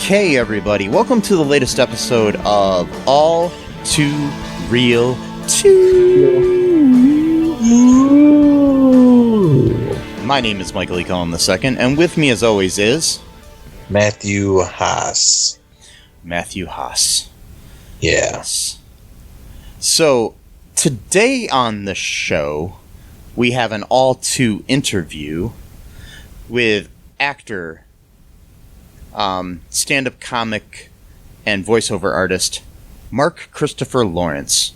Okay, everybody, welcome to the latest episode of All Too Real 2. My name is Michael E. Cullen II, and with me, as always, is... Matthew Haas. Matthew Haas. Yeah. Yes. So, today on the show, we have an All Too interview with actor, stand-up comic, and voiceover artist Mark Christopher Lawrence.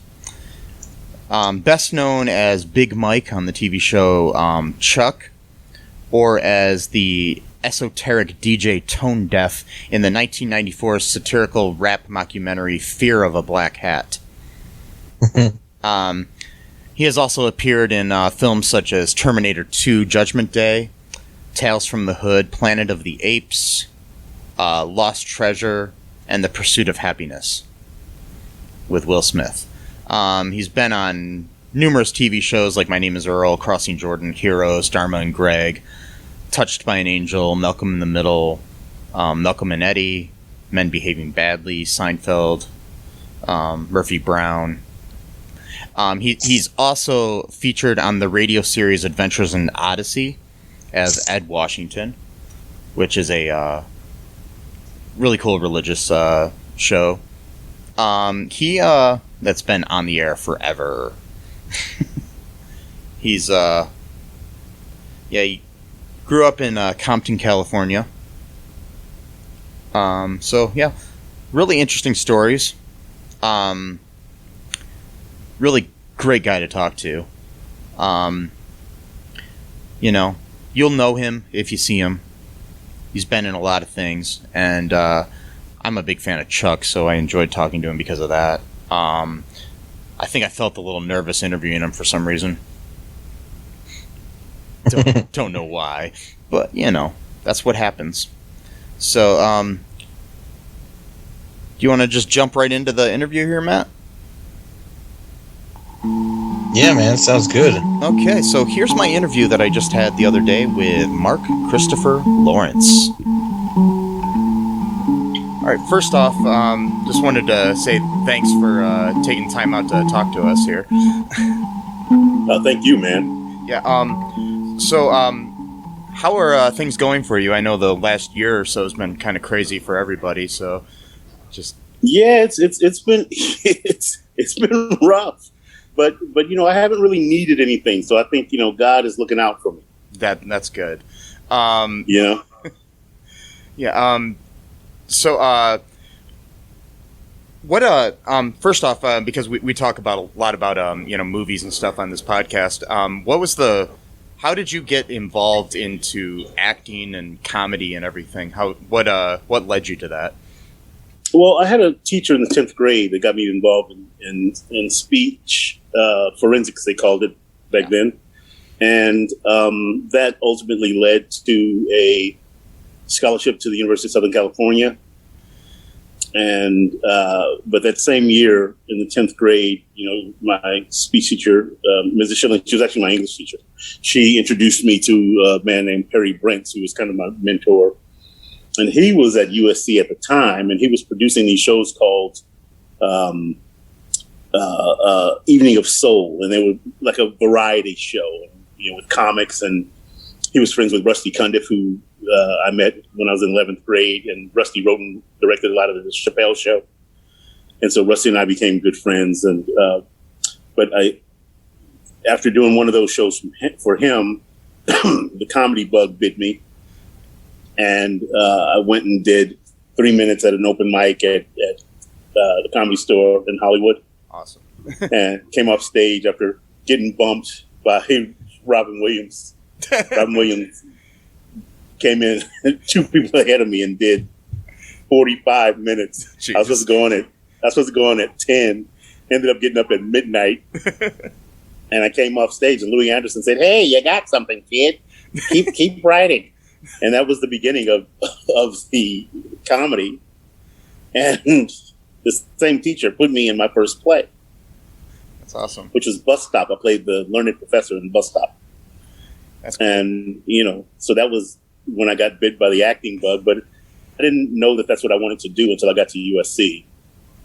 Best known as Big Mike on the TV show Chuck, or as the esoteric DJ Tone Deaf in the 1994 satirical rap mockumentary Fear of a Black Hat. He has also appeared in films such as Terminator II, Judgment Day, Tales from the Hood, Planet of the Apes, Lost Treasure, and The Pursuit of Happyness with Will Smith. He's been on numerous TV shows like My Name Is Earl, Crossing Jordan, Heroes, Dharma and Greg, Touched by an Angel, Malcolm in the Middle, Malcolm and Eddie, Men Behaving Badly, Seinfeld, Murphy Brown. He's also featured on the radio series Adventures in Odyssey as Ed Washington, which is a really cool religious show. That's been on the air forever. He grew up in Compton, California. Really interesting stories. Really great guy to talk to. You'll know him if you see him. He's been in a lot of things, and I'm a big fan of Chuck, so I enjoyed talking to him because of that. I think I felt a little nervous interviewing him for some reason. Don't know why, but that's what happens. So, do you want to just jump right into the interview here, Matt? Yeah, man, sounds good. Okay, so here's my interview that I just had the other day with Mark Christopher Lawrence. All right, first off, just wanted to say thanks for taking time out to talk to us here. Thank you, man. Yeah. How are things going for you? I know the last year or so has been kind of crazy for everybody. So, just it's been it's been rough. But I haven't really needed anything, so I think God is looking out for me. That's good. Yeah. So, what? First off, because we talk about a lot about movies and stuff on this podcast. How did you get involved into acting and comedy and everything? What led you to that? Well, I had a teacher in the 10th grade that got me involved in speech forensics, they called it back then. And that ultimately led to a scholarship to the University of Southern California. And but that same year in the 10th grade, my speech teacher, Mrs. Schilling, she was actually my English teacher. She introduced me to a man named Perry Brents, who was kind of my mentor. And he was at USC at the time, and he was producing these shows called Evening of Soul, and they were like a variety show, with comics. And he was friends with Rusty Cundiff, who I met when I was in 11th grade, and Rusty wrote and directed a lot of the Chappelle Show. And so Rusty and I became good friends. And but after doing one of those shows for him, the comedy bug bit me. And I went and did 3 minutes at an open mic at the Comedy Store in Hollywood. Awesome. And came off stage after getting bumped by Robin Williams. Robin Williams came in 2 people ahead of me and did 45 minutes. Jesus. I was supposed to go on at 10. Ended up getting up at midnight. And I came off stage, and Louis Anderson said, "Hey, you got something, kid. Keep writing." And that was the beginning of the comedy. And the same teacher put me in my first play. That's awesome. Which was Bus Stop. I played the learned professor in Bus Stop. That's cool. And, so that was when I got bit by the acting bug. But I didn't know that that's what I wanted to do until I got to USC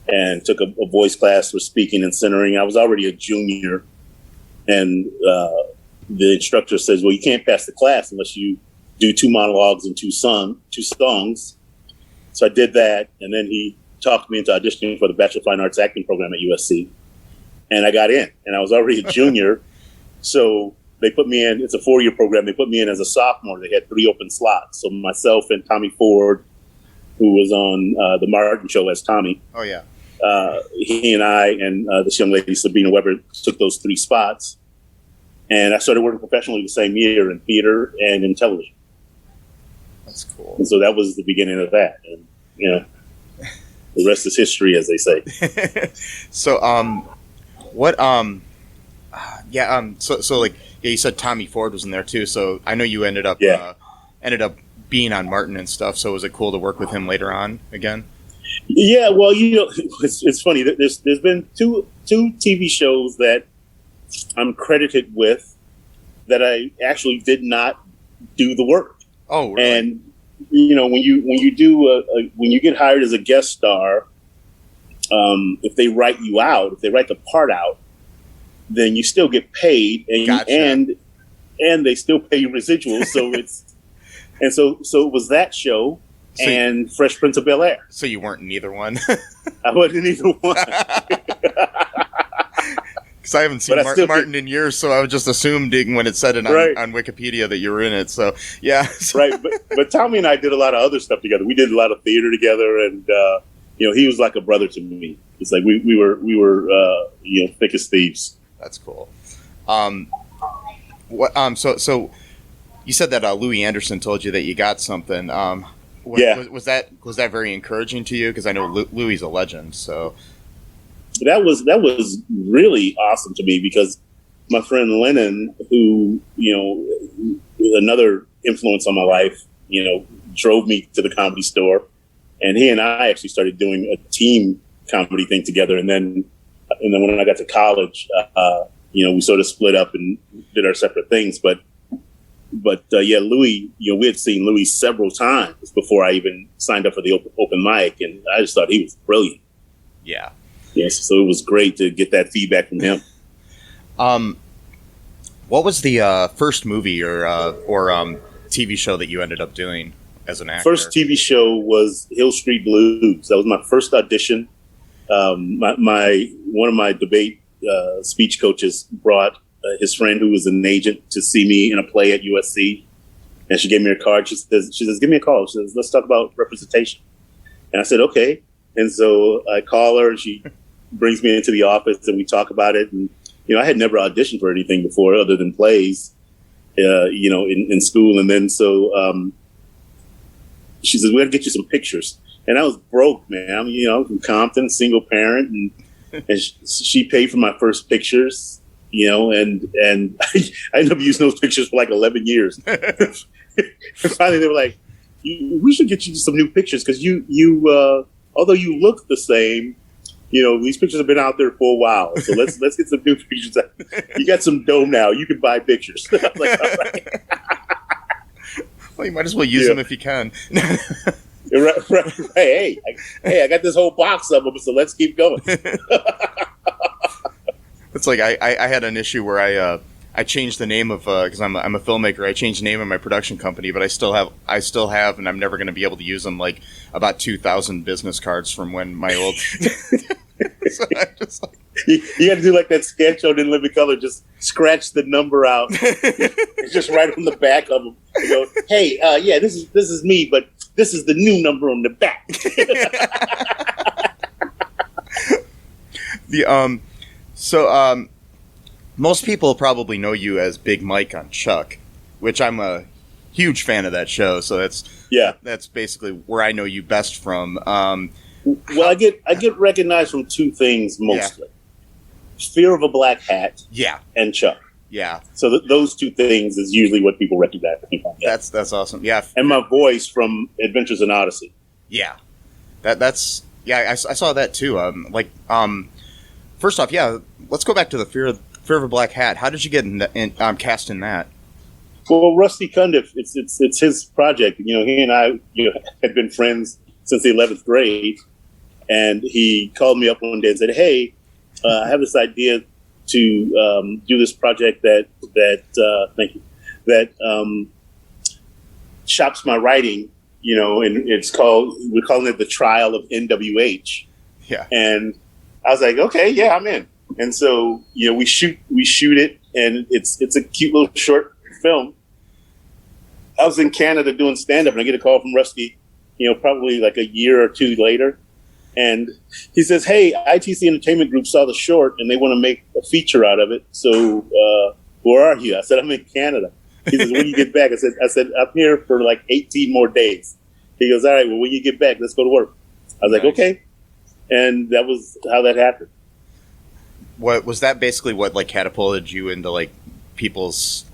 and took a voice class for speaking and centering. I was already a junior. And the instructor says, "Well, you can't pass the class unless you do 2 monologues and 2 songs." So I did that. And then he talked me into auditioning for the Bachelor of Fine Arts acting program at USC. And I got in. And I was already a junior. So they put me in. It's a 4-year program. They put me in as a sophomore. They had 3 open slots. So myself and Tommy Ford, who was on the Martin Show as Tommy. Oh, yeah. He and I and this young lady, Sabina Weber, took those 3 spots. And I started working professionally the same year in theater and in television. That's cool. And so that was the beginning of that. And, the rest is history, as they say. So, you said Tommy Ford was in there too. So I know you ended up being on Martin and stuff. So was it cool to work with him later on again? Yeah, well, it's funny. There's been two TV shows that I'm credited with that I actually did not do the work. Oh, really? And when you get hired as a guest star, if they write you out, if they write the part out, then you still get paid, and Gotcha. and they still pay you residuals. So so it was that show. And Fresh Prince of Bel-Air. So you weren't in either one? I wasn't in either one. Because I haven't seen Martin in years, so I was just assuming when it said it on Wikipedia that you were in it. So, yeah. Right. But Tommy and I did a lot of other stuff together. We did a lot of theater together, and, he was like a brother to me. It's like we were thick as thieves. That's cool. So you said that Louis Anderson told you that you got something. Was that very encouraging to you? Because I know Louis is a legend. So that was really awesome to me, because my friend Lennon, who another influence on my life, drove me to the Comedy Store, and he and I actually started doing a team comedy thing together. And then when I got to college, we sort of split up and did our separate things, but Louis, we had seen Louis several times before I even signed up for the open mic, and I just thought he was brilliant. Yeah. Yes, so it was great to get that feedback from him. What was the first movie or TV show that you ended up doing as an actor? First TV show was Hill Street Blues. That was my first audition. One of my debate speech coaches brought his friend who was an agent to see me in a play at USC, and she gave me her card. She says, "Give me a call." She says, "Let's talk about representation." And I said, "Okay." And so I call her, and she brings me into the office, and we talk about it. And I had never auditioned for anything before other than plays, in school. And then she says, "We got to get you some pictures." And I was broke, man. I'm from Compton, single parent, and she paid for my first pictures. And I ended up using those pictures for like 11 years. Finally, they were like, "We should get you some new pictures, because you although you look the same, these pictures have been out there for a while. So let's get some new pictures. You got some dough now. You can buy pictures." I was like, "All right." Well, you might as well use them if you can. Right. Hey, I got this whole box of them, so let's keep going. It's like I had an issue where I changed the name of because I'm a filmmaker. I changed the name of my production company, but I still have, and I'm never going to be able to use them. Like about 2,000 business cards from when my old. So I just like, you got to do like that sketch on In Living Color. Just scratch the number out, just right on the back of them. You go, "Hey, this is me, but this is the new number on the back." Most people probably know you as Big Mike on Chuck, which I'm a huge fan of that show. So that's basically where I know you best from. Well, I get recognized from two things mostly: Fear of a Black Hat, and Chuck. Yeah. So those two things is usually what people recognize me from. Yeah. That's awesome. Yeah. And my voice from Adventures in Odyssey. Yeah. I saw that too. First off, let's go back to the Fear of a Black Hat. How did you get cast in that? Well, Rusty Cundiff, it's his project. He and I had been friends since the 11th grade, and he called me up one day and said, "Hey, I have this idea to do this project that shops my writing, and we're calling it the Trial of NWH." Yeah. And I was like, "Okay, yeah, I'm in." And so, we shoot it, and it's a cute little short film. I was in Canada doing stand-up, and I get a call from Rusty, probably like a year or two later. And he says, "Hey, ITC Entertainment Group saw the short, and they want to make a feature out of it. So where are you?" I said, "I'm in Canada." He says, "When do you get back?" I said, "I'm here for like 18 more days." He goes, "All right, well, when you get back, let's go to work." I was like, "Okay." And that was how that happened. What was that basically what catapulted you into people's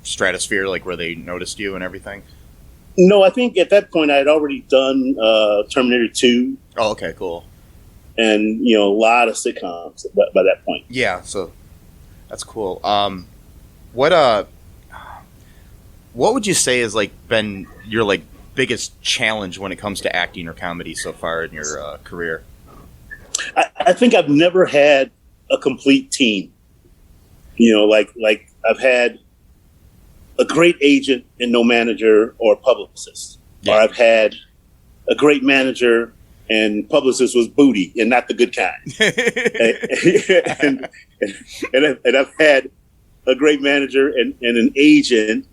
stratosphere, where they noticed you and everything? No, I think at that point I had already done Terminator II. Oh, okay, cool. And a lot of sitcoms by that point. Yeah, so that's cool. What would you say has been your biggest challenge when it comes to acting or comedy so far in your career? I think I've never had a complete team. I've had a great agent and no manager or publicist. Yeah. Or I've had a great manager and publicist was booty and not the good kind. and I've had a great manager and an agent,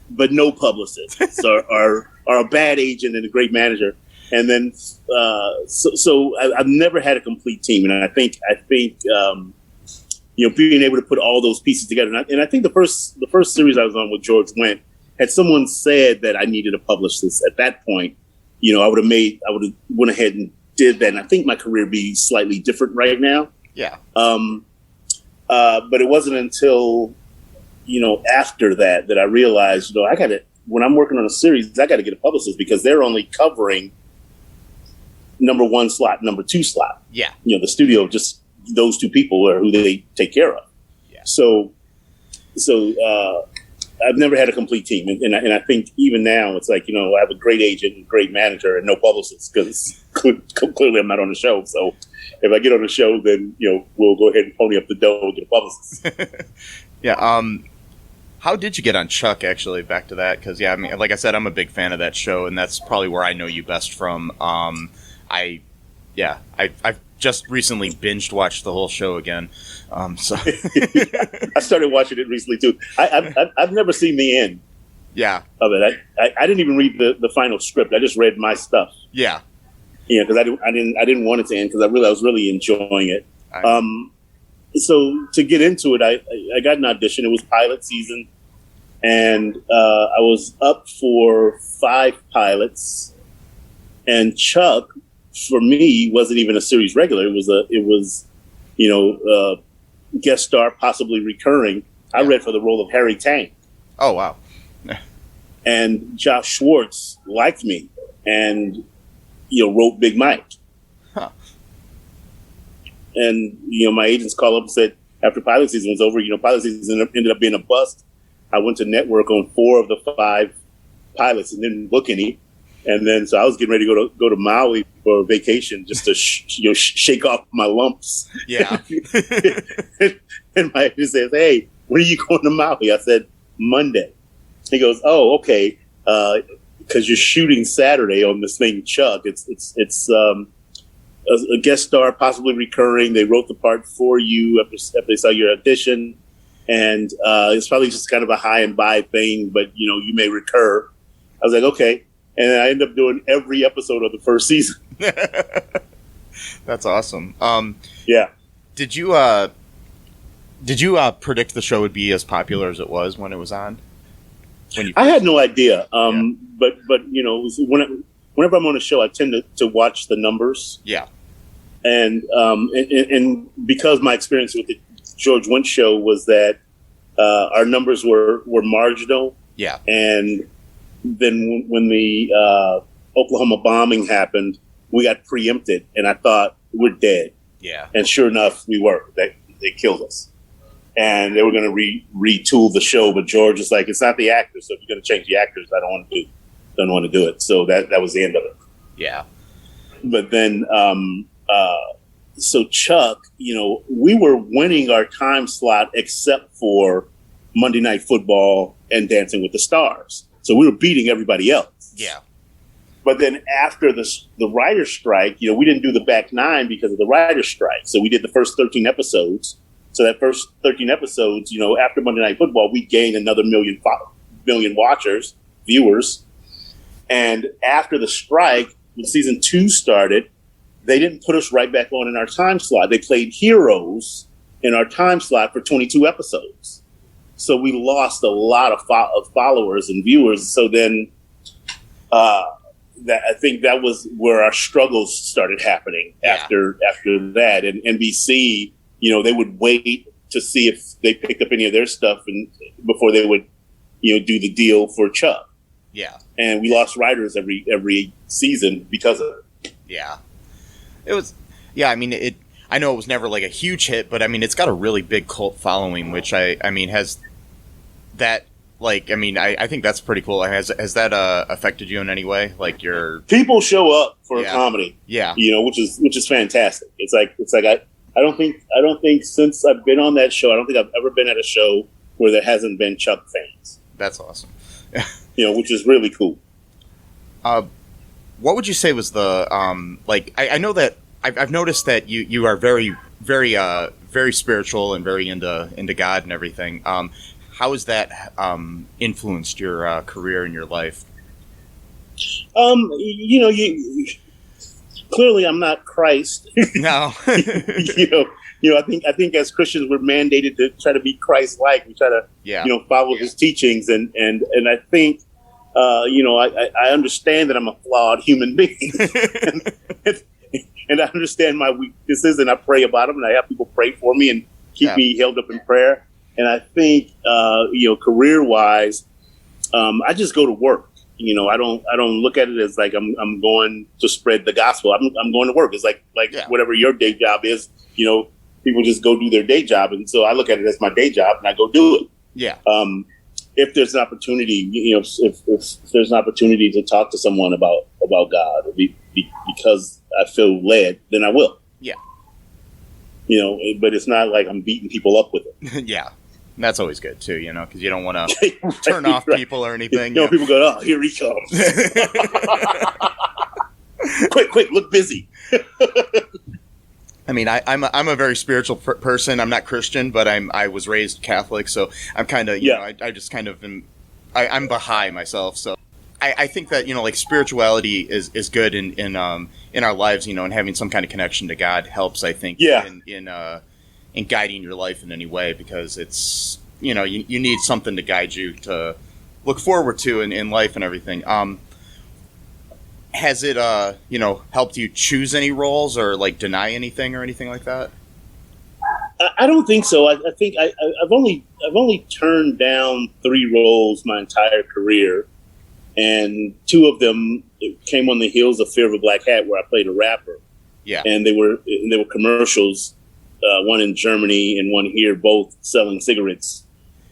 but no publicist, or a bad agent and a great manager. And then, so I've never had a complete team. And I think being able to put all those pieces together. And I think the first series I was on with George Wendt, had someone said that I needed to publish this at that point, I would have went ahead and did that. And I think my career would be slightly different right now. Yeah. But it wasn't until, after that I realized, when I'm working on a series, I got to get a publicist because they're only covering number one slot, number two slot. Yeah. The studio, just those two people are who they take care of. Yeah. So I've never had a complete team. And I think even now it's I have a great agent and great manager and no publicist because clearly I'm not on the show. So if I get on the show, then, we'll go ahead and pony up the dough and get a publicist. Yeah. How did you get on Chuck, actually, back to that? Because, like I said, I'm a big fan of that show, and that's probably where I know you best from. I've just recently binged watched the whole show again. So I started watching it recently, too. I've never seen the end of it. I didn't even read the final script. I just read my stuff. Yeah. Because I didn't want it to end because I was really enjoying it. So to get into it, I got an audition. It was pilot season, and I was up for 5 pilots. And Chuck, for me, wasn't even a series regular. It was guest star, possibly recurring. I read for the role of Harry Tank. Oh wow! And Josh Schwartz liked me, and wrote Big Mike. Huh. And, my agents called up and said, after pilot season was over, pilot season ended up being a bust. I went to network on 4 of the 5 pilots and didn't book any. And then, so I was getting ready to go to Maui for a vacation just to, shake off my lumps. Yeah. And my agent says, "Hey, when are you going to Maui?" I said, "Monday." He goes, "Oh, okay. Because you're shooting Saturday on this thing, Chuck. It's a guest star, possibly recurring. They wrote the part for you after they saw your audition, and it's probably just kind of a high and by thing, but you may recur." I was like, "Okay," and I ended up doing every episode of the first season. That's awesome. Yeah. Did you predict the show would be as popular as it was when it was on? I had no idea. But whenever I'm on a show, I tend to watch the numbers. Yeah. And because my experience with the George Wendt show was that our numbers were marginal. Yeah. And then when the Oklahoma bombing happened, we got preempted, and I thought we're dead. Yeah. And sure enough, we were. They killed us. And they were going to retool the show, but George was like, "It's not the actors. So if you're going to change the actors, I don't want to do it." So that was the end of it. Yeah. But then, so Chuck, we were winning our time slot except for Monday Night Football and Dancing with the Stars. So we were beating everybody else. Yeah. But then after the writer's strike, we didn't do the back 9 because of the writer's strike. So we did the first 13 episodes. So that first 13 episodes, after Monday Night Football, we gained another million watchers, viewers. And after the strike, when season 2 started, they didn't put us right back on in our time slot. They played Heroes in our time slot for 22 episodes. So we lost a lot of followers and viewers. So then I think that was where our struggles started happening after that. And NBC, they would wait to see if they picked up any of their stuff and before they would, do the deal for Chuck. Yeah. And we lost writers every season because of it. Yeah. It was, I mean, I know it was never like a huge hit, but I mean, it's got a really big cult following, which I mean, has that, like, I mean, I think that's pretty cool. Has that affected you in any way? Like people show up for a comedy. Yeah. Which is fantastic. It's like I don't think since I've been on that show, I don't think I've ever been at a show where there hasn't been Chuck fans. That's awesome. Which is really cool. What would you say was the I know that I've noticed that you are very, very, very spiritual and very into God and everything. How has that influenced your career and your life? Clearly I'm not Christ. No. I think as Christians we're mandated to try to be Christ-like. We try to follow his teachings, and I think I understand that I'm a flawed human being. And I understand my weaknesses, and I pray about them, and I have people pray for me and keep me held up in prayer. And I think career-wise, I just go to work. I don't look at it as like I'm going to spread the gospel. I'm going to work. It's like whatever your day job is. People just go do their day job, and so I look at it as my day job, and I go do it. Yeah. If there's an opportunity, if there's an opportunity to talk to someone about God, because I feel led, then I will. Yeah. But it's not like I'm beating people up with it. Yeah. And that's always good too, because you don't want to turn off people or anything. People go, "Oh, here he comes." quick, look busy. I mean, I'm a very spiritual person. I'm not Christian, but I was raised Catholic, so I'm kind of I just kind of I'm Baha'i myself, so I think that like spirituality is good in our lives, and having some kind of connection to God helps. I think in guiding your life in any way, because it's you need something to guide you to look forward to in life and everything. Has it, helped you choose any roles or like deny anything or anything like that? I don't think so. I think I've only turned down 3 roles my entire career, and 2 of them came on the heels of Fear of a Black Hat, where I played a rapper. Yeah, and they were commercials, one in Germany and one here, both selling cigarettes,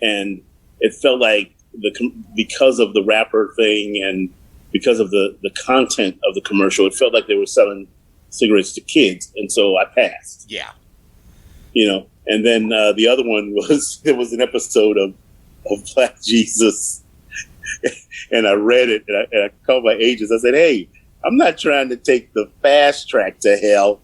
and it felt like because of the rapper thing and because of the content of the commercial, it felt like they were selling cigarettes to kids. And so I passed. Yeah. And then the other one there was an episode of Black Jesus. And I read it and I called my agents. I said, "Hey, I'm not trying to take the fast track to hell."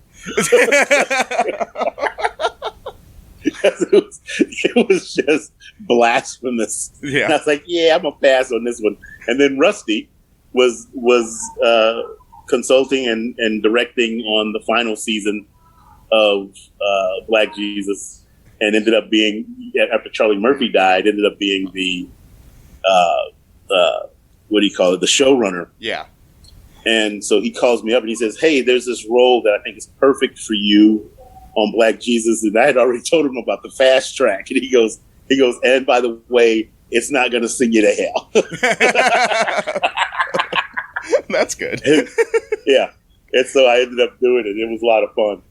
It was just blasphemous. Yeah. And I was like, I'm going to pass on this one. And then Rusty was consulting and directing on the final season of Black Jesus, and ended up being, after Charlie Murphy died, ended up being the what do you call it? The showrunner. Yeah. And so he calls me up and he says, "Hey, there's this role that I think is perfect for you on Black Jesus." And I had already told him about the fast track. And he goes, "And by the way, it's not going to send you to hell." That's good. Yeah. And so I ended up doing it. It was a lot of fun.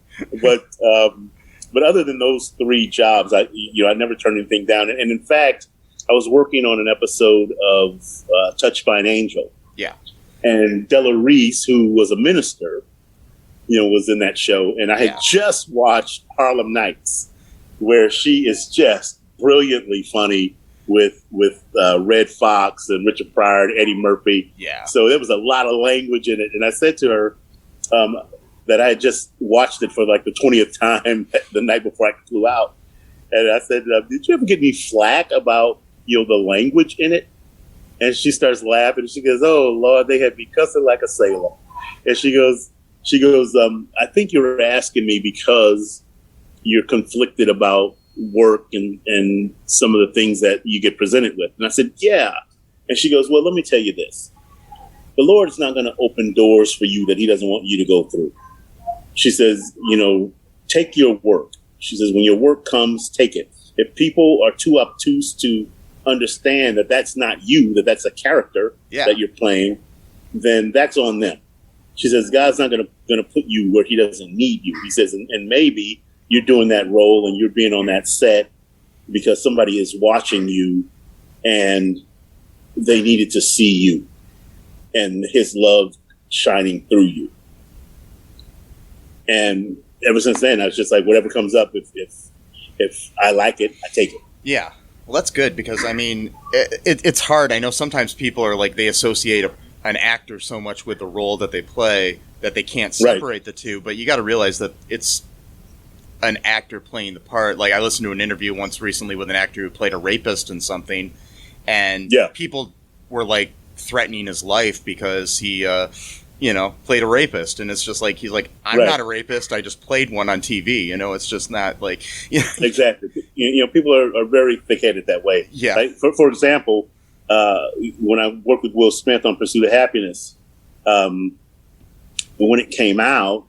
But other than those 3 jobs, I never turned anything down. And in fact, I was working on an episode of Touched by an Angel. Yeah. And Della Reese, who was a minister, was in that show. And I had just watched Harlem Nights, where she is just brilliantly funny with Red Fox and Richard Pryor and Eddie Murphy. Yeah. So there was a lot of language in it. And I said to her that I had just watched it for like the 20th time the night before I flew out. And I said, "Did you ever get any flack about, the language in it?" And she starts laughing. She goes, "Oh, Lord, they had me cussing like a sailor." And she goes, "I think you're asking me because you're conflicted about work and some of the things that you get presented with." And I said, "Yeah." And she goes, "Well, let me tell you this. The Lord is not going to open doors for you that he doesn't want you to go through." She says, "Take your work." She says, "When your work comes, take it. If people are too obtuse to understand that that's not you, that that's a character that you're playing, then that's on them." She says, "God's not going to put you where he doesn't need you." He says, and maybe you're doing that role and you're being on that set because somebody is watching you and they needed to see you and his love shining through you. And ever since then, I was just like, whatever comes up, if I like it, I take it. Yeah. Well, that's good because, I mean, it's hard. I know sometimes people are like, they associate an actor so much with the role that they play that they can't separate the two. But you got to realize that it's an actor playing the part. Like, I listened to an interview once recently with an actor who played a rapist in something, and people were like threatening his life because he, played a rapist. And it's just like, he's like, I'm not a rapist. I just played one on TV. It's just not like, Exactly. People are very thick-headed that way. Yeah. Right? For example, when I worked with Will Smith on Pursuit of Happyness, when it came out,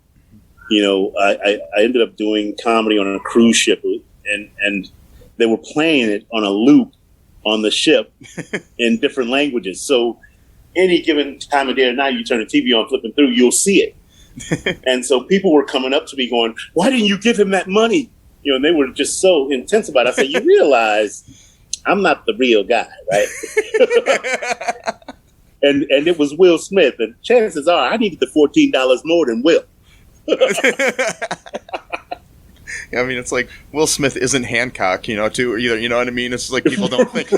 I ended up doing comedy on a cruise ship, and they were playing it on a loop on the ship in different languages. So any given time of day or night, you turn the TV on, flipping through, you'll see it. And so people were coming up to me going, "Why didn't you give him that money?" And they were just so intense about it. I said, "You realize I'm not the real guy, right?" and it was Will Smith, and chances are I needed the $14 more than Will. I mean, it's like Will Smith isn't Hancock, too, either. You know what I mean? It's like people don't think,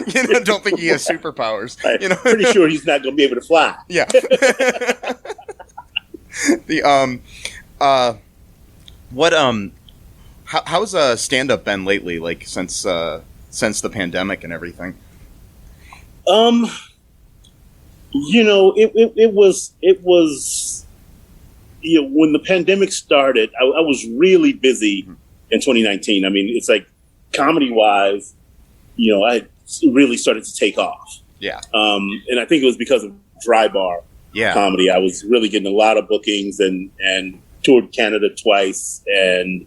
don't think he has superpowers. Pretty sure he's not going to be able to fly. Yeah. How's stand-up been lately? Like since the pandemic and everything. It was. When the pandemic started, I was really busy in 2019. I mean, it's like comedy-wise, I really started to take off. Yeah. And I think it was because of dry bar comedy. I was really getting a lot of bookings and toured Canada twice. And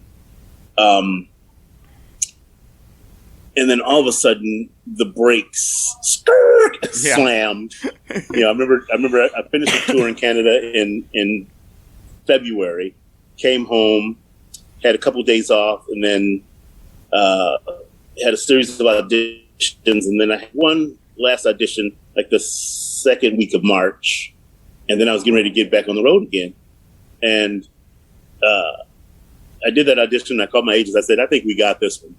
then all of a sudden the brakes slammed. I remember I finished a tour in Canada in February, came home, had a couple of days off, and then had a series of auditions, and then I had one last audition like the second week of March, and then I was getting ready to get back on the road again. And I did that audition, I called my agents, I said, "I think we got this one."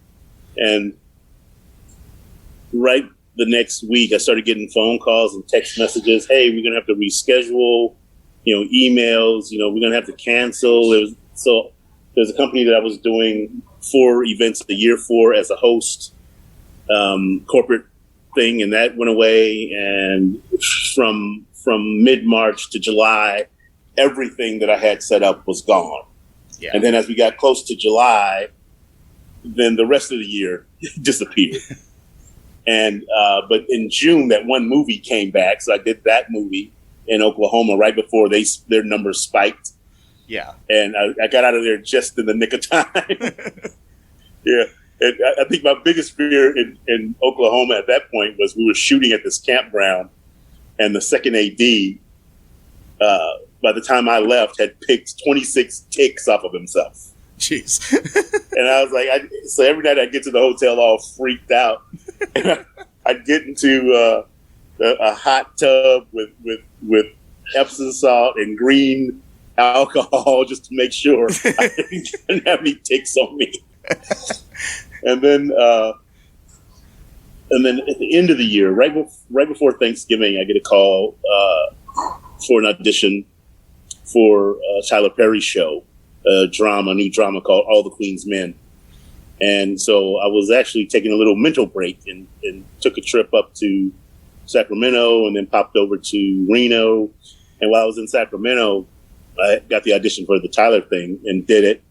And right the next week, I started getting phone calls and text messages, "Hey, we're going to have to reschedule," emails, we're going to have to cancel. There's a company that I was doing 4 events a year for as a host, corporate thing, and that went away. And from mid-March to July, everything that I had set up was gone. Yeah. And then as we got close to July, then the rest of the year disappeared. And but in June, that one movie came back, so I did that movie in Oklahoma right before their numbers spiked. Yeah, and I got out of there just in the nick of time. Yeah, and I think my biggest fear in Oklahoma at that point was we were shooting at this campground, and the second AD, by the time I left, had picked 26 ticks off of himself. Jeez. And I was like, so every night I get to the hotel all freaked out, and I'd get into a hot tub with Epsom salt and green alcohol just to make sure I didn't have any ticks on me. And then at the end of the year, right before Thanksgiving, I get a call for an audition for Tyler Perry's show. A new drama called All the Queen's Men. And so I was actually taking a little mental break and took a trip up to Sacramento and then popped over to Reno. And while I was in Sacramento, I got the audition for the Tyler thing and did it,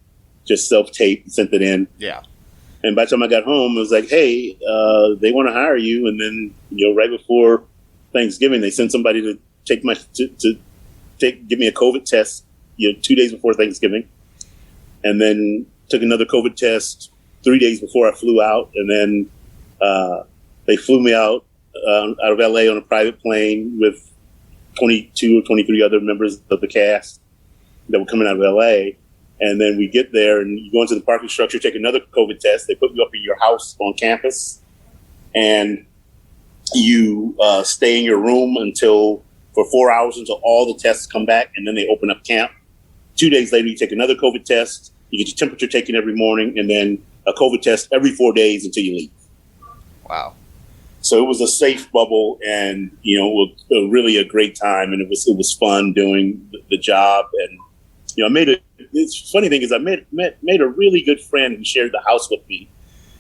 just self-taped, sent it in. Yeah. And by the time I got home, it was like, hey, they want to hire you. And then, right before Thanksgiving, they sent somebody to give me a COVID test, 2 days before Thanksgiving. And then took another COVID test 3 days before I flew out. And then they flew me out of LA on a private plane with 22 or 23 other members of the cast that were coming out of LA. And then we get there and you go into the parking structure, take another COVID test. They put you up in your house on campus and you stay in your room for 4 hours until all the tests come back. And then they open up camp. 2 days later, you take another COVID test. You get your temperature taken every morning, and then a COVID test every 4 days until you leave. Wow! So it was a safe bubble, and really a great time, and it was fun doing the job. And it's funny thing is I made a really good friend who shared the house with me.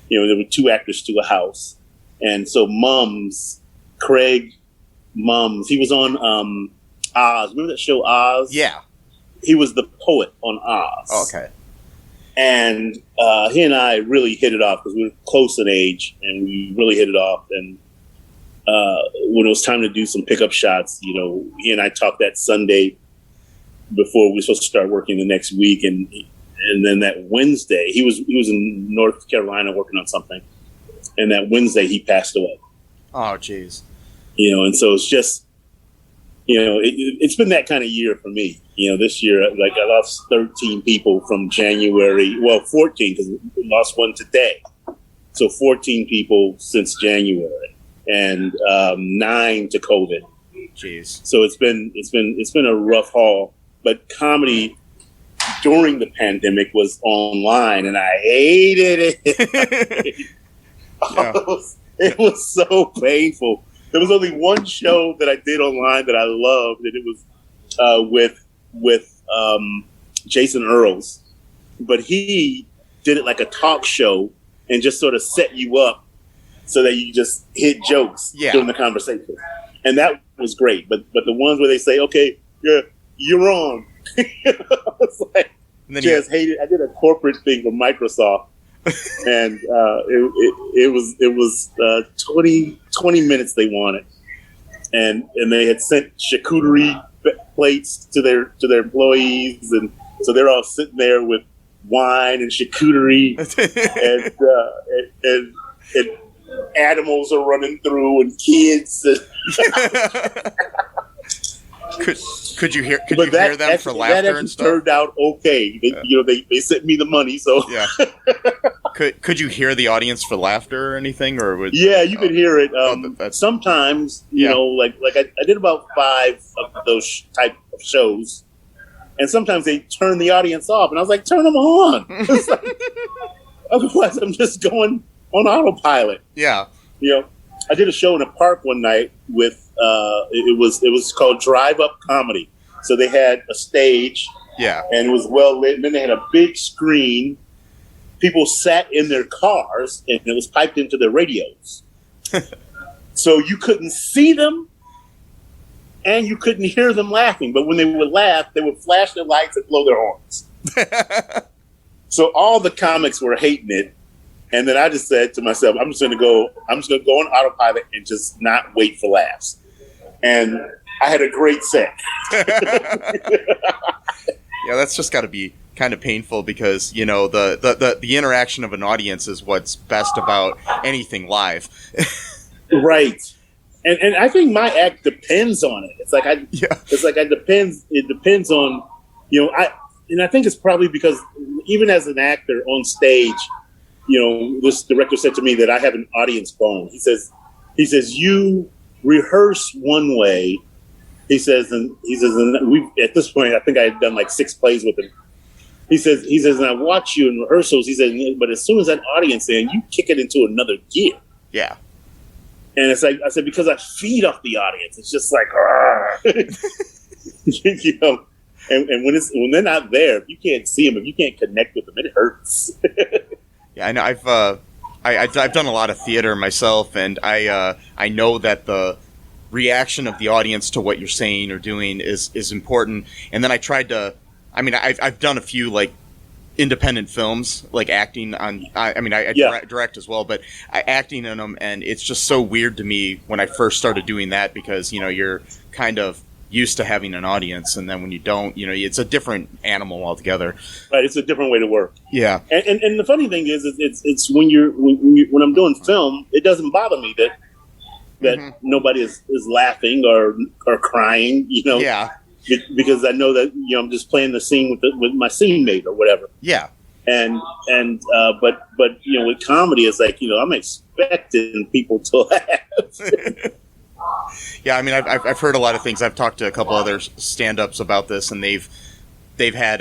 There were two actors to a house, and so Craig Mums, he was on Oz. Remember that show Oz? Yeah. He was the poet on Oz. Oh, okay. And he and I really hit it off because we were close in age, and we really hit it off. And when it was time to do some pickup shots, he and I talked that Sunday before we were supposed to start working the next week. And then that Wednesday, he was in North Carolina working on something. And that Wednesday, he passed away. Oh, jeez. And so it's just, it's been that kind of year for me. This year, like I lost 13 people from January. Well, 14 because we lost one today. So 14 people since January, and 9 to COVID. Jeez. So it's been a rough haul. But comedy during the pandemic was online, and I hated it. Yeah. It was so painful. There was only one show that I did online that I loved, and it was with Jason Earls. But he did it like a talk show and just sort of set you up so that you just hit jokes during the conversation. And that was great. But the ones where they say, okay, yeah, you're on. It's like, just hated. I did a corporate thing for Microsoft. And it was 20 minutes they wanted, and they had sent charcuterie plates to their employees, and so they're all sitting there with wine and charcuterie, and animals are running through and kids. Could you hear them for laughter and stuff? Turned out okay. They sent me the money, so yeah. Could you hear the audience for laughter or anything, or you could hear it. Sometimes, like I did about 5 of those type of shows, and sometimes they turn the audience off, and I was like, turn them on. Otherwise, I'm just going on autopilot. Yeah. I did a show in a park one night with it was called Drive Up Comedy. So they had a stage, and it was well lit, and then they had a big screen. People sat in their cars, and it was piped into their radios. So you couldn't see them, and you couldn't hear them laughing. But when they would laugh, they would flash their lights and blow their horns. So all the comics were hating it. And then I just said to myself, I'm just gonna go on autopilot and just not wait for laughs. And I had a great set. Yeah, that's just got to be kind of painful because, you know, the interaction of an audience is what's best about anything live. Right. And I think my act depends on it. It depends on, you know, I think it's probably because even as an actor on stage, you know, this director said to me that I have an audience bone. He says, you rehearse one way. He says, and we at this point, I think I had done like 6 plays with him. He says, and I watch you in rehearsals. He said, but as soon as that audience in, you kick it into another gear. Yeah. And it's like, I said, because I feed off the audience. It's just like, you know, and when they're not there, if you can't see them, if you can't connect with them, it hurts. Yeah, I know. I've done a lot of theater myself, and I know that the reaction of the audience to what you're saying or doing is important. And then I tried to, I mean, I've done a few like independent films, like acting on. I direct as well, but acting in them, and it's just so weird to me when I first started doing that because, you know, you're kind of used to having an audience, and then when you don't, you know, it's a different animal altogether. Right, it's a different way to work. Yeah, and the funny thing is, it's when I'm doing film, it doesn't bother me that nobody is laughing or crying, you know. Yeah. Because I know that, you know, I'm just playing the scene with my scene mate or whatever. Yeah. But you know, with comedy, it's like, you know, I'm expecting people to laugh. Yeah, I mean, I've heard a lot of things. I've talked to a couple other stand-ups about this, and they've had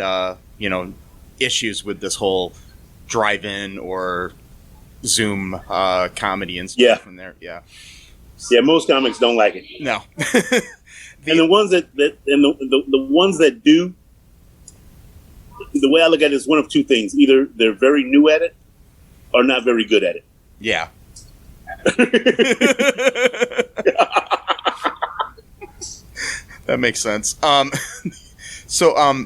you know, issues with this whole drive-in or Zoom comedy and stuff from there. Yeah. Yeah, most comics don't like it. No. And the ones that the ones that do, the way I look at it is one of two things: either they're very new at it, or not very good at it. Yeah. That makes sense. So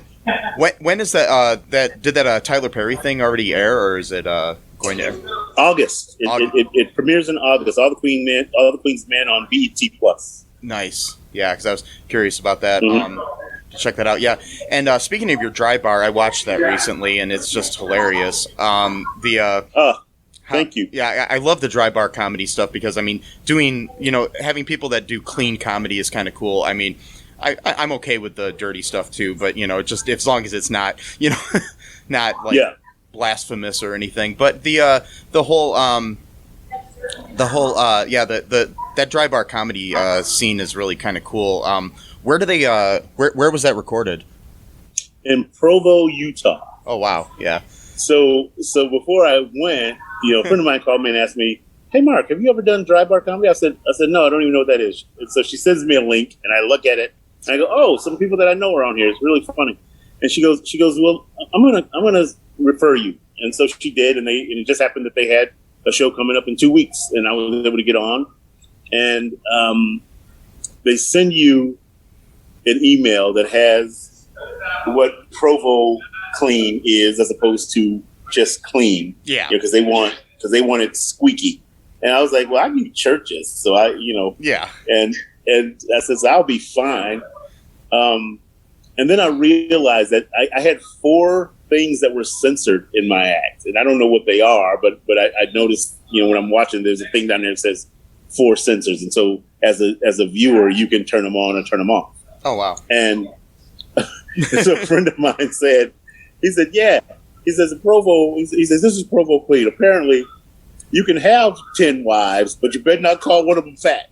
when is that did that Tyler Perry thing already air, or is it going to air? August. It premieres in August. All the Queen's Men on BET Plus. Nice. Yeah, because I was curious about that. Mm-hmm. Check that out. Yeah. And speaking of your dry bar, I watched that recently, and it's just hilarious. Thank you. Yeah, I love the dry bar comedy stuff because, I mean, doing, you know, having people that do clean comedy is kind of cool. I mean, I'm okay with the dirty stuff too, but, you know, just as long as it's not, you know, not like blasphemous or anything. But that dry bar comedy scene is really kind of cool. Where do they? Where was that recorded? In Provo, Utah. Oh wow, yeah. So before I went, you know, a friend of mine called me and asked me, "Hey, Mark, have you ever done dry bar comedy?" I said, "No, I don't even know what that is." And so she sends me a link, and I look at it, and I go, "Oh, some people that I know are on here. It's really funny." And she goes, "Well, I'm gonna refer you." And so she did, and it just happened that they had a show coming up in 2 weeks, and I was able to get on. And they send you an email that has what Provo clean is as opposed to just clean. Yeah. Because they want it squeaky. And I was like, well, I need churches. So I, you know. Yeah. And I says, I'll be fine. And then I realized that I had 4 things that were censored in my act. And I don't know what they are, but I noticed, you know, when I'm watching, there's a thing down there that says 4 censors. And so as a viewer, you can turn them on or turn them off. Oh, wow. And so a friend of mine said, he said, yeah. He says, Provo, he says, this is Provo Queen. Apparently, you can have 10 wives, but you better not call one of them fat.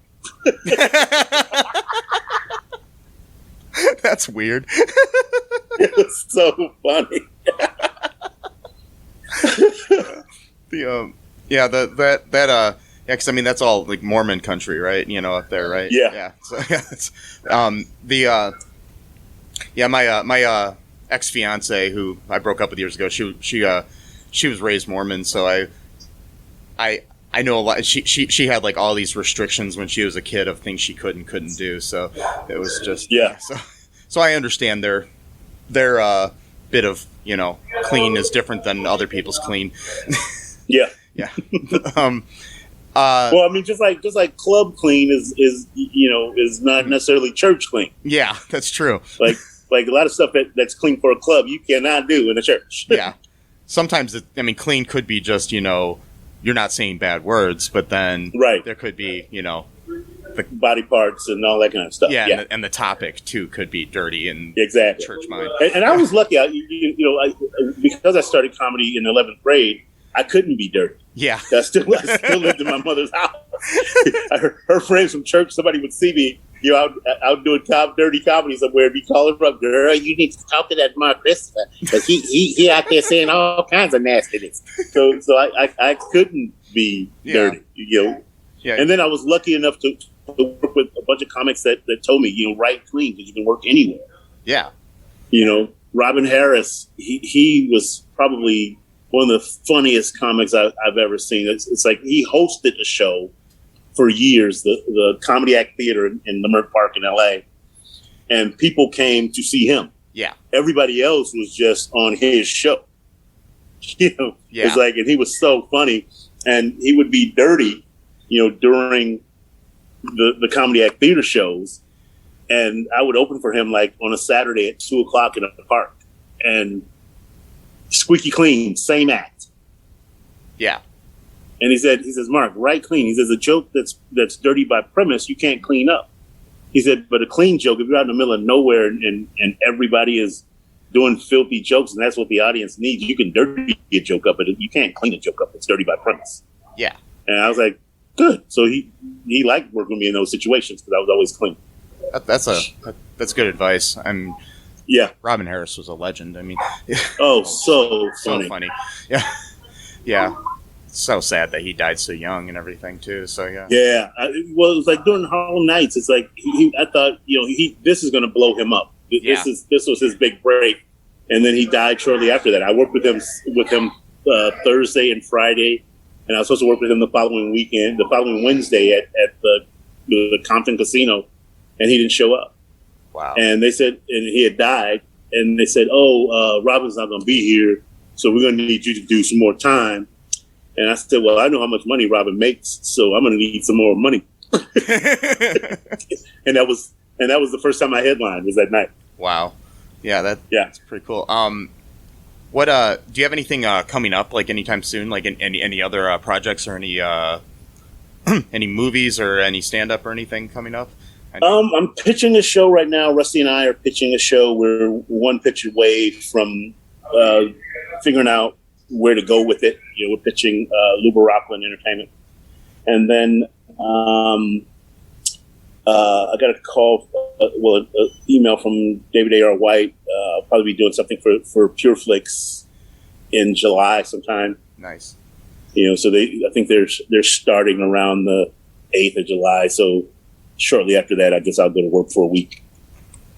That's weird. It was so funny. Because I mean that's all like Mormon country, right? You know, up there, right? Yeah. So my ex-fiance who I broke up with years ago, she was raised Mormon, so I know a lot. She had like all these restrictions when she was a kid of things she could and couldn't do. So it was just So I understand their bit of, you know, clean is different than other people's clean. Yeah. Yeah. Well, I mean, just like club clean is not necessarily church clean. Yeah, that's true. Like a lot of stuff that's clean for a club, you cannot do in a church. Yeah. Sometimes, clean could be just, you're not saying bad words, but then there could be, the body parts and all that kind of stuff. Yeah. And the topic, too, could be dirty in church mind. And I was lucky. Because I started comedy in 11th grade, I couldn't be dirty. Yeah. I still lived in my mother's house. Her friends from church, somebody would see me, out doing dirty comedy somewhere, and be calling her up, girl, you need to talk to that Mark Christopher, because he out there saying all kinds of nastiness. So I couldn't be dirty, Yeah. And then I was lucky enough to work with a bunch of comics that told me, write clean, because you can work anywhere. Yeah. Robin Harris, he was probably one of the funniest comics I've ever seen. It's like he hosted a show for years, the Comedy Act Theater in Leimert Park in L.A., and people came to see him. Yeah. Everybody else was just on his show. It's like, and he was so funny, and he would be dirty, during the Comedy Act Theater shows, and I would open for him like on a Saturday at 2:00 in the park, and squeaky clean, same act. Yeah. And he says, Mark, write clean. He says, a joke that's dirty by premise, you can't clean up. He said, but a clean joke, if you're out in the middle of nowhere and everybody is doing filthy jokes and that's what the audience needs, you can dirty a joke up, but you can't clean a joke up. It's dirty by premise. Yeah. And I was like, good. So he liked working with me in those situations because I was always clean. That's good advice. Yeah. Robin Harris was a legend. So funny. So funny. Yeah. Yeah. So sad that he died so young and everything too. So yeah. Yeah. It was like during Harlem Nights. It's like I thought this is going to blow him up. This was his big break, and then he died shortly after that. I worked with him Thursday and Friday, and I was supposed to work with him the following Wednesday at the Compton Casino, and he didn't show up. Wow. And they said, and he had died, and they said, Robin's not going to be here, so we're going to need you to do some more time. And I said, well, I know how much money Robin makes, so I'm going to need some more money. and that was the first time I headlined, was that night. Wow. Yeah, that's pretty cool. What do you have anything coming up like anytime soon? Like any other projects or any any movies or any stand up or anything coming up? I'm pitching a show right now. Rusty and I are pitching a show. We're one pitch away from figuring out where to go with it. We're pitching Luba Rockland Entertainment, and then I got a call, an email from David A.R. White. I'll probably be doing something for PureFlix in July sometime. Nice. So I think they're starting around the 8th of July. So shortly after that, I guess I'll go to work for a week.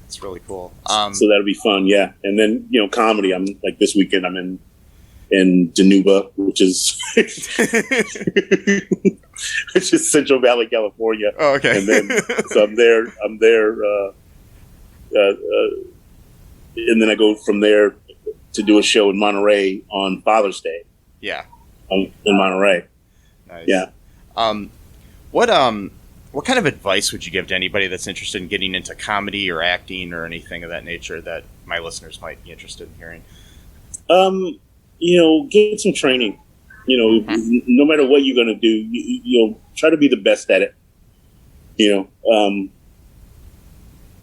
That's really cool. So that'll be fun. Yeah. And then, comedy, I'm like this weekend I'm in Dinuba, which is which is Central Valley, California. Oh, okay. And then so I'm there, and then I go from there to do a show in Monterey on Father's Day. Yeah. In Monterey. Nice. Yeah. What kind of advice would you give to anybody that's interested in getting into comedy or acting or anything of that nature that my listeners might be interested in hearing? Get some training. No matter what you're going to do, try to be the best at it.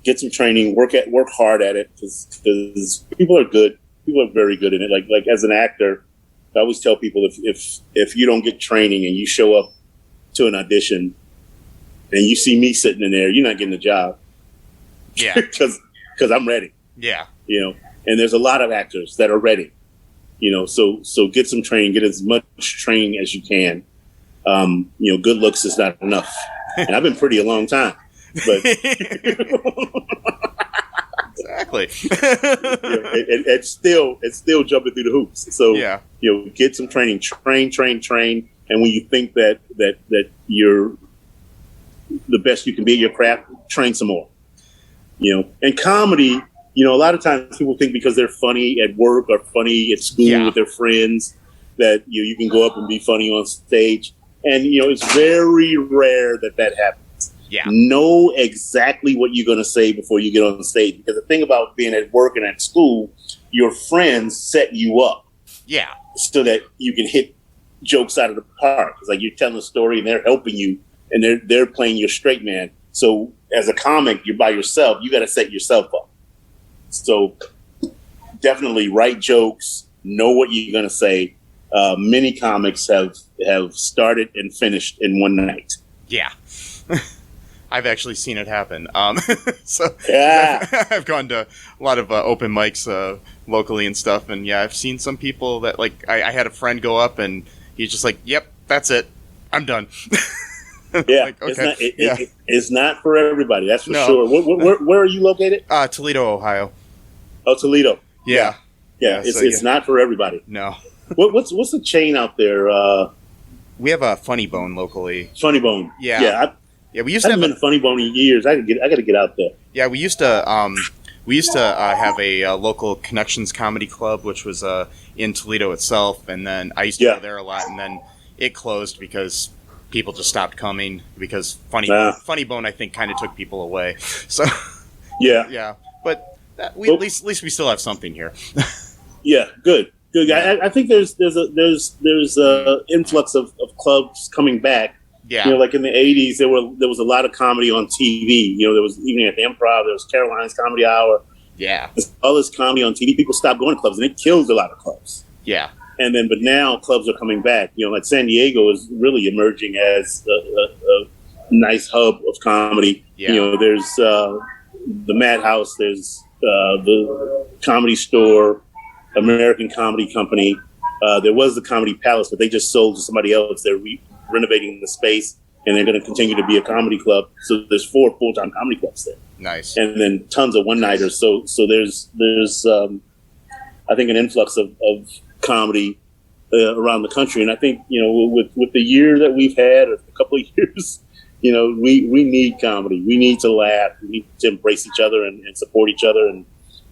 Get some training, work hard at it, because people are good. People are very good in it. Like as an actor, I always tell people if you don't get training and you show up to an audition and you see me sitting in there, you're not getting the job. Yeah. Because I'm ready. Yeah. And there's a lot of actors that are ready. So get some training, get as much training as you can. Good looks is not enough. And I've been pretty a long time, but exactly. It's still jumping through the hoops. So, yeah. Get some training, train. And when you think that you're the best you can be at your craft, train some more, and comedy, a lot of times people think because they're funny at work or funny at school with their friends, that you can go up and be funny on stage. And, it's very rare that happens. Yeah. Know exactly what you're going to say before you get on stage. Because the thing about being at work and at school, your friends set you up. Yeah. So that you can hit jokes out of the park. It's like you're telling a story and they're helping you and they're playing your straight man. So as a comic, you're by yourself. You got to set yourself up. So definitely write jokes, know what you're going to say. Many comics have started and finished in one night. Yeah. I've actually seen it happen. So yeah. I've gone to a lot of open mics locally and stuff, and yeah, I've seen some people that like I had a friend go up and he's just like, "Yep, that's it, I'm done." Yeah, like, okay. It's not for everybody. That's for No. sure. Where are you located? Toledo, Ohio. Oh, Toledo. Yeah. It's not for everybody. No. What's the chain out there? We have a Funny Bone locally. Funny Bone. Yeah. We used I to haven't been to Funny Bone in years. I got to get out there. Yeah, we used to have a local Connections comedy club, which was in Toledo itself, and then I used to go there a lot, and then it closed because people just stopped coming because Funny Bone I think kind of took people away. So yeah, but at least we still have something here. Yeah, good. I think there's a influx of clubs coming back. Yeah. Like in the 80s, there was a lot of comedy on TV. There was even at the Improv, there was Caroline's Comedy Hour. Yeah. There's all this comedy on TV. People stopped going to clubs, and it killed a lot of clubs. Yeah. But now clubs are coming back. Like San Diego is really emerging as a nice hub of comedy. Yeah. There's the Madhouse, there's the Comedy Store, American Comedy Company. There was the Comedy Palace, but they just sold to somebody else. They're renovating the space, and they're going to continue to be a comedy club. So there's 4 full-time comedy clubs there. Nice. And then tons of one-nighters. So there's I think an influx of comedy around the country. And I think, with the year that we've had, or a couple of years, we need comedy. We need to laugh. We need to embrace each other and support each other and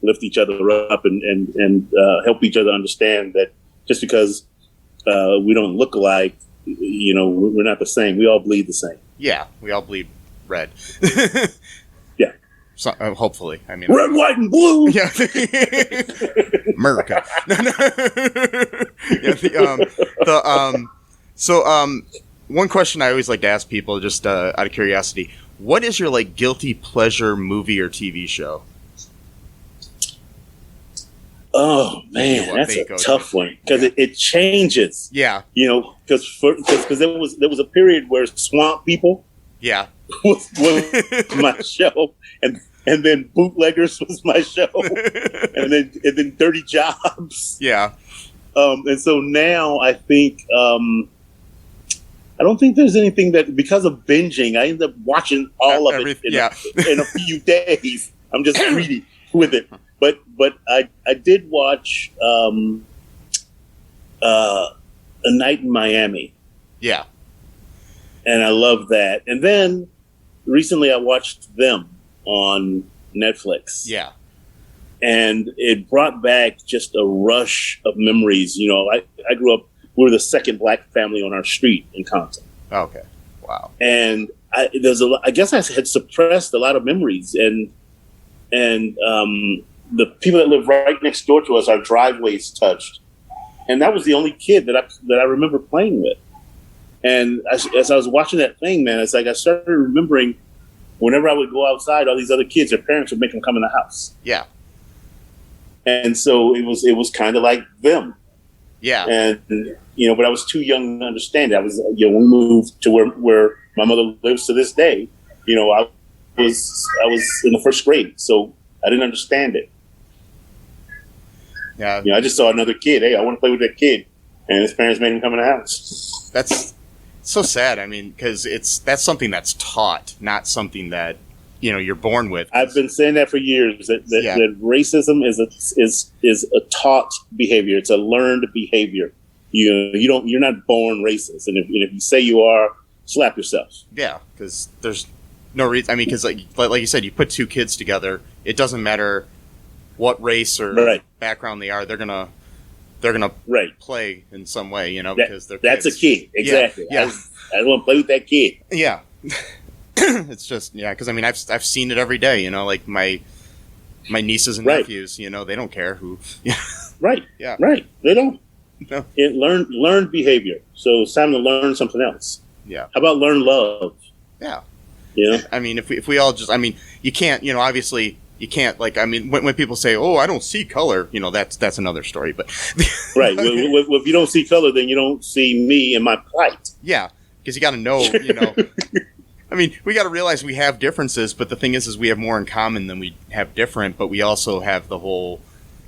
lift each other up and help each other understand that just because we don't look alike, we're not the same. We all bleed the same. Yeah, we all bleed red. Yeah. So, hopefully. I mean, red, white, and blue. Yeah. America. One question I always like to ask people, just out of curiosity, what is your guilty pleasure movie or TV show? Oh man, that's a tough one because it changes. Yeah, because there was a period where Swamp People, was my show, and then Bootleggers was my show, and then Dirty Jobs. Yeah, and so now I think I don't think there's anything that, because of binging, I end up watching all of it in a few days. I'm just greedy with it. But I did watch A Night in Miami. Yeah. And I love that. And then recently I watched Them on Netflix. Yeah. And it brought back just a rush of memories. I grew up, we were the second black family on our street in Compton. Okay. Wow. And I guess I had suppressed a lot of memories, and the people that live right next door to us, our driveways touched, and that was the only kid that I remember playing with. And as I was watching that thing, man, it's like I started remembering whenever I would go outside, all these other kids, their parents would make them come in the house. Yeah. And so it was kind of like Them. Yeah. And but I was too young to understand it. I was, when we moved to where my mother lives to this day, I was in the first grade, so I didn't understand it. Yeah. I just saw another kid. Hey, I want to play with that kid, and his parents made him come in the house. That's so sad. I mean, because that's something that's taught, not something that you're born with. I've been saying that for years. That racism is a taught behavior. It's a learned behavior. You're not born racist, and if you say you are, slap yourself. Yeah, because there's no reason. I mean, because like you said, you put two kids together, it doesn't matter what race or background they are. They're gonna they're gonna Right. play in some way, you know, That- because they're that's kids. a kid. Exactly. Yeah. I don't want to play with that kid. Yeah. It's just, yeah, because I mean, I've seen it every day, you know, like my nieces and Right. nephews, you know, they don't care who. Right. Yeah. Right. They don't. No. It learned behavior. So it's time to learn something else. Yeah. How about learn love? Yeah. You know? I mean, if we all just, I mean, you can't, you know, obviously you can't, like, I mean, when people say, oh, I don't see color, you know, that's another story, but. Right. Well, if you don't see color, then you don't see me and my plight. Yeah. Because you got to know, you know. I mean, we got to realize we have differences, but the thing is we have more in common than we have different, but we also have the whole,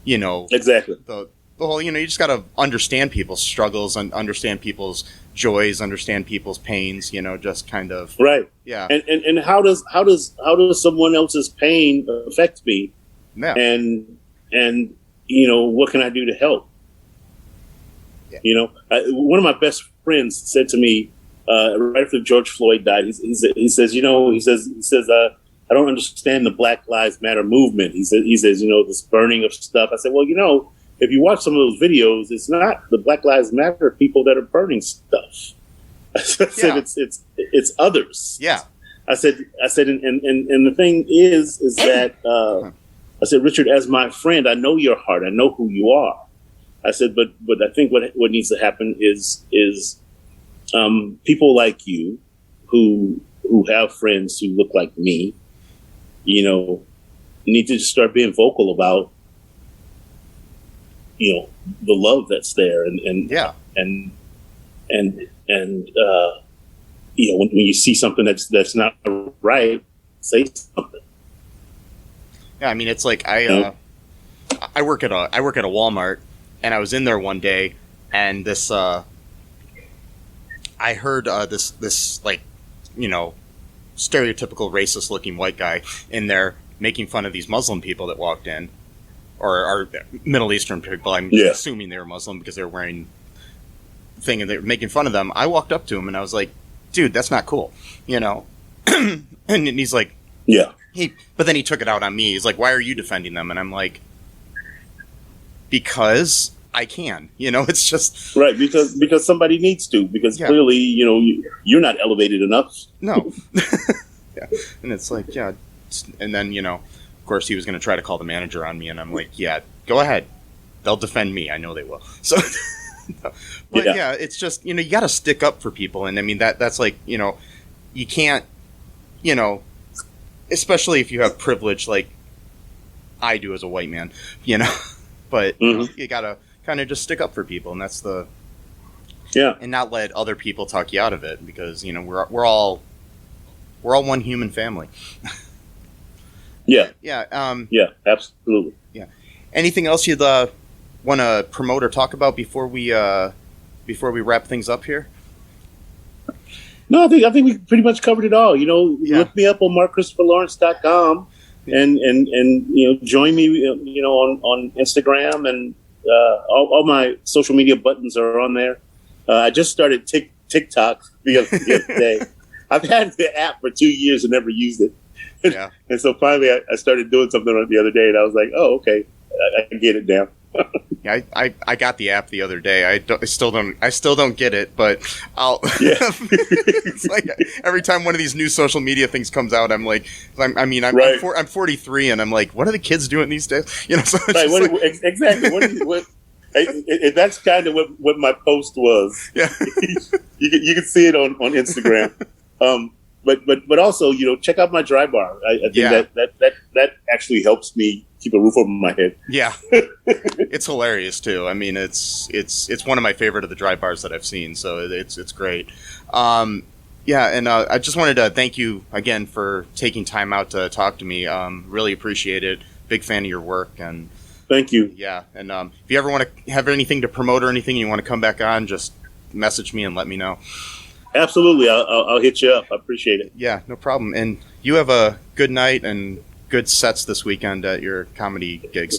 you know. Exactly. The whole, you know, you just got to understand people's struggles and understand people's joys, understand people's pains, you know, just kind of. Right. Yeah. And how does someone else's pain affect me? Yeah. And you know, what can I do to help? Yeah. You know, one of my best friends said to me right after George Floyd died, he says, you know, he says, I don't understand the Black Lives Matter movement. He says, you know, this burning of stuff. I said, well, you know, if you watch some of those videos, it's not the Black Lives Matter people that are burning stuff. I said, it's others. Yeah. I said, and the thing is that I said, Richard, as my friend, I know your heart. I know who you are. I said, but I think what needs to happen is people like you who have friends who look like me, you know, need to just start being vocal about, you know, the love that's there and Yeah. and you know, when you see something that's not right, say something. Yeah, I mean, it's like I work at a Walmart, and I was in there one day, and this I heard this like, you know, stereotypical racist looking white guy in there making fun of these Muslim people that walked in, or Middle Eastern people. I'm assuming they were Muslim because they were wearing thing and they were making fun of them. I walked up to him and I was like, dude, that's not cool, you know. And he's like, yeah. But then he took it out on me. He's like, why are you defending them? And I'm like, because I can, you know. It's just right, because somebody needs to, because clearly, you know, you're not elevated enough. No. Yeah. And it's like, yeah. And then, you know, of course he was going to try to call the manager on me, and I'm like, yeah, go ahead, they'll defend me, I know they will. So but yeah, it's just, you know, you got to stick up for people. And I mean, that's like, you know, you can't, you know, especially if you have privilege like I do as a white man, you know. But you got to kind of just stick up for people, and that's the and not let other people talk you out of it, because, you know, we're all one human family. Yeah Absolutely. Anything else you'd want to promote or talk about before we wrap things up here? No, I think we pretty much covered it all. You know, look me up on markchristopherlawrence.com and you know, join me, you know, on Instagram, and all my social media buttons are on there. I just started TikTok the other day. I've had the app for 2 years and never used it. Yeah. And so finally I started doing something on it the other day, and I was like, oh, okay, I can get it now. Yeah, I got the app the other day. I still don't get it, but I'll. Yeah. It's like every time one of these new social media things comes out, I'm like, I'm 43, and I'm like, what are the kids doing these days? You know, so it's exactly. That's kind of what my post was. Yeah, you can see it on Instagram. But also, you know, check out my dry bar. I think that actually helps me keep a roof over my head. Yeah, it's hilarious too. I mean, it's one of my favorite of the dry bars that I've seen. So it's great. And I just wanted to thank you again for taking time out to talk to me. Really appreciate it. Big fan of your work, and thank you. Yeah, and if you ever want to have anything to promote or anything, you want to come back on, just message me and let me know. Absolutely, I'll hit you up. I appreciate it. Yeah, no problem. And you have a good night and good sets this weekend at your comedy gigs.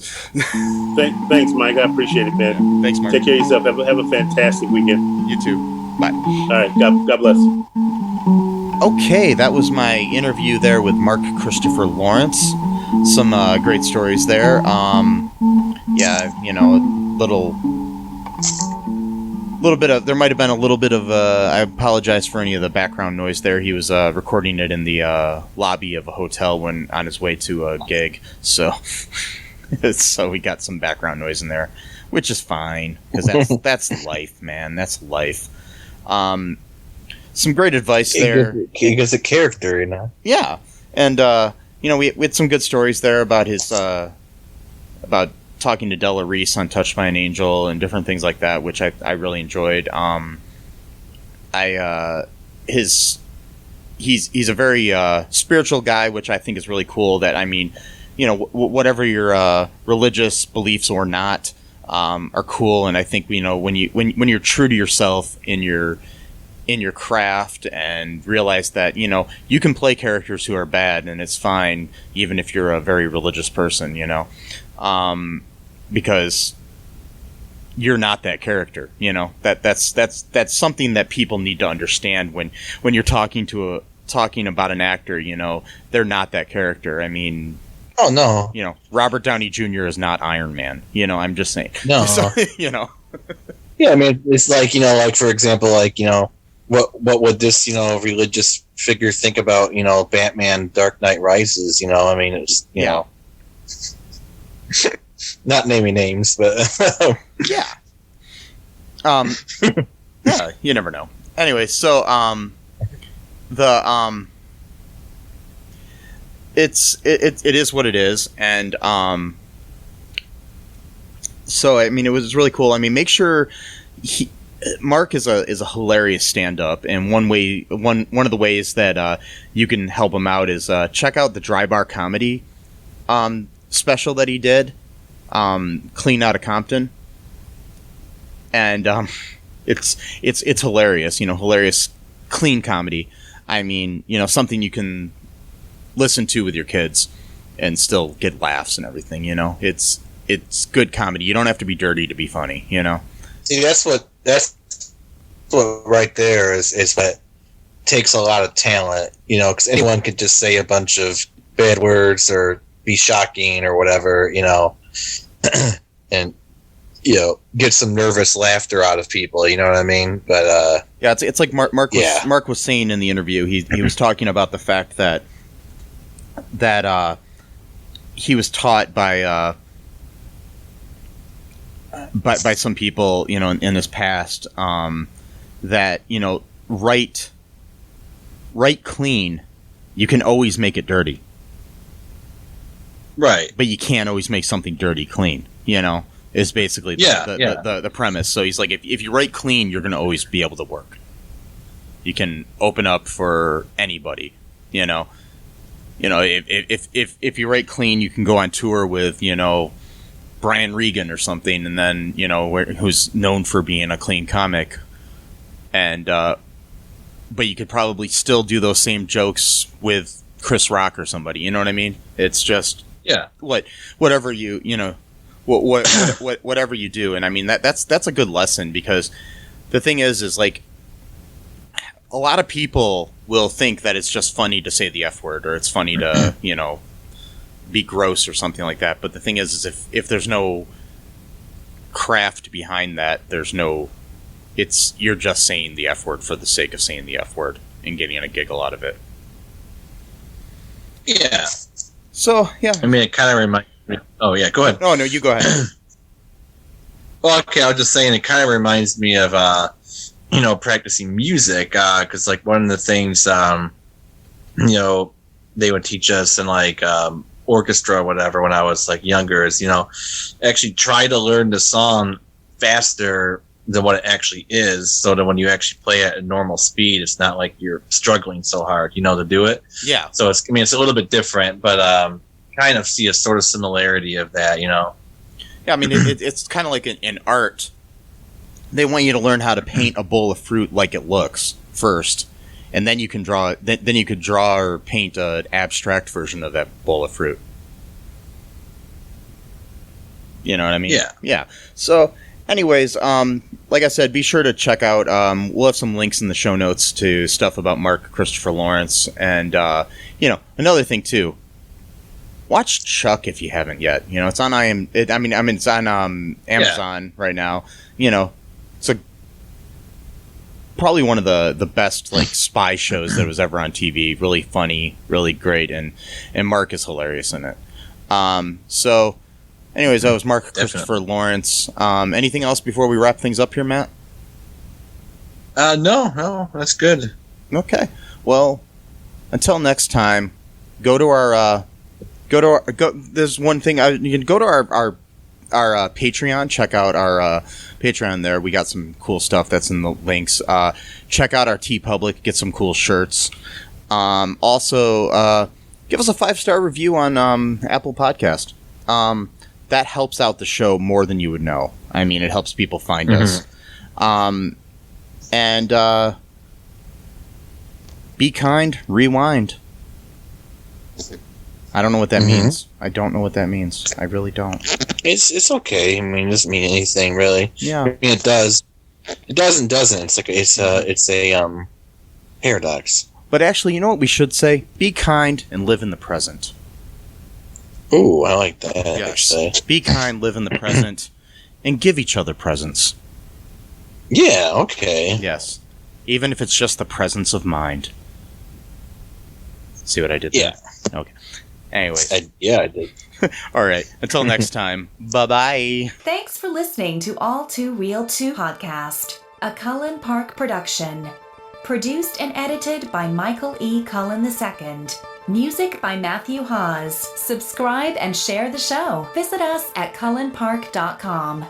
Thanks, Mike. I appreciate it, man. Thanks, Mark. Take care of yourself. Have a fantastic weekend. You too. Bye. All right. God bless. Okay, that was my interview there with Mark Christopher Lawrence. Some great stories there. Yeah, you know, little There might have been a little bit of I apologize for any of the background noise there. He was recording it in the lobby of a hotel when on his way to a gig, so so we got some background noise in there, which is fine because that's life, man. That's life. Some great advice there. He gets a character, you know. Yeah, and we had some good stories there about his about talking to Della Reese on Touched by an Angel and different things like that, which I really enjoyed. He's a very spiritual guy, which I think is really cool. That whatever your religious beliefs or not are cool, and I think when you're true to yourself in your craft and realize that you can play characters who are bad and it's fine, even if you're a very religious person, because you're not that character. That's something that people need to understand when you're talking about an actor. They're not that character. I mean, oh no, Robert Downey Jr. is not Iron Man. I'm just saying. No, so, Yeah, I mean, it's like like for example, what would this religious figure think about Batman Dark Knight Rises? I mean, it's not naming names, but yeah. Yeah, you never know. Anyway, so it is what it is, and so I mean, it was really cool. I mean, make sure Mark is a hilarious stand-up, and one of the ways that you can help him out is check out the Dry Bar Comedy special that he did, Clean Outta Compton, and it's hilarious. Hilarious, clean comedy. I mean, something you can listen to with your kids and still get laughs and everything. It's good comedy. You don't have to be dirty to be funny. See, that's what right there is that takes a lot of talent, because anyone could just say a bunch of bad words or be shocking or whatever, and get some nervous laughter out of people. You know what I mean? But yeah, it's like Mark was saying in the interview. He was talking about the fact that he was taught by some people, in his past, that write clean, you can always make it dirty, right? But you can't always make something dirty clean. Is basically the premise. So he's like, if you write clean, you're going to always be able to work. You can open up for anybody. If you write clean, you can go on tour with Brian Regan or something, and then who's known for being a clean comic, and but you could probably still do those same jokes with Chris Rock or somebody. You know what I mean? It's just whatever whatever you do, and I mean that's a good lesson, because the thing is like a lot of people will think that it's just funny to say the F word, or it's funny to be gross or something like that. But the thing is if there's no craft behind that, you're just saying the F word for the sake of saying the F word and getting a giggle out of it. Yeah. So yeah, I mean, it kind of reminds me. Oh yeah, go ahead. Oh no, you go ahead. Well, okay, I was just saying it kind of reminds me of practicing music, because like one of the things they would teach us in like orchestra or whatever when I was like younger is actually try to learn the song faster than what it actually is, so that when you actually play it at normal speed, it's not like you're struggling so hard to do it. Yeah. So it's a little bit different, but kind of see a sort of similarity of that. Yeah, I mean it's kind of like in art. They want you to learn how to paint a bowl of fruit like it looks first, and then you can draw. Then you could draw or paint an abstract version of that bowl of fruit. You know what I mean? Yeah. Yeah. So, anyways, like I said, be sure to check out. We'll have some links in the show notes to stuff about Mark Christopher Lawrence, and another thing too. watch Chuck if you haven't yet. You know, it's on it's on Amazon right now. You know, it's probably one of the best like spy shows that was ever on TV. Really funny, really great, and Mark is hilarious in it. So, anyways, that was Mark Christopher Lawrence. Anything else before we wrap things up here, Matt? No, that's good. Okay. Well, until next time, go to our. There's one thing you can go to our Patreon. Check out our Patreon there. We got some cool stuff that's in the links. Check out our TeePublic. Get some cool shirts. Also, give us a 5-star review on Apple Podcast. That helps out the show more than you would know. I mean, it helps people find us. And be kind. Rewind. I don't know what that means. I don't know what that means. I really don't. It's okay. I mean, it doesn't mean anything really. Yeah. I mean, it does. It does and doesn't. It's like it's a paradox. But actually, you know what we should say? Be kind and live in the present. Ooh, I like that. Yes. Actually. Be kind, live in the present, and give each other presents. Yeah. Okay. Yes. Even if it's just the presence of mind. See what I did there? Yeah. Okay. Anyways. I did. All right. Until next time. Bye-bye. Thanks for listening to All Too Real 2 podcast, a Cullen Park production. Produced and edited by Michael E. Cullen II. Music by Matthew Hawes. Subscribe and share the show. Visit us at cullenpark.com.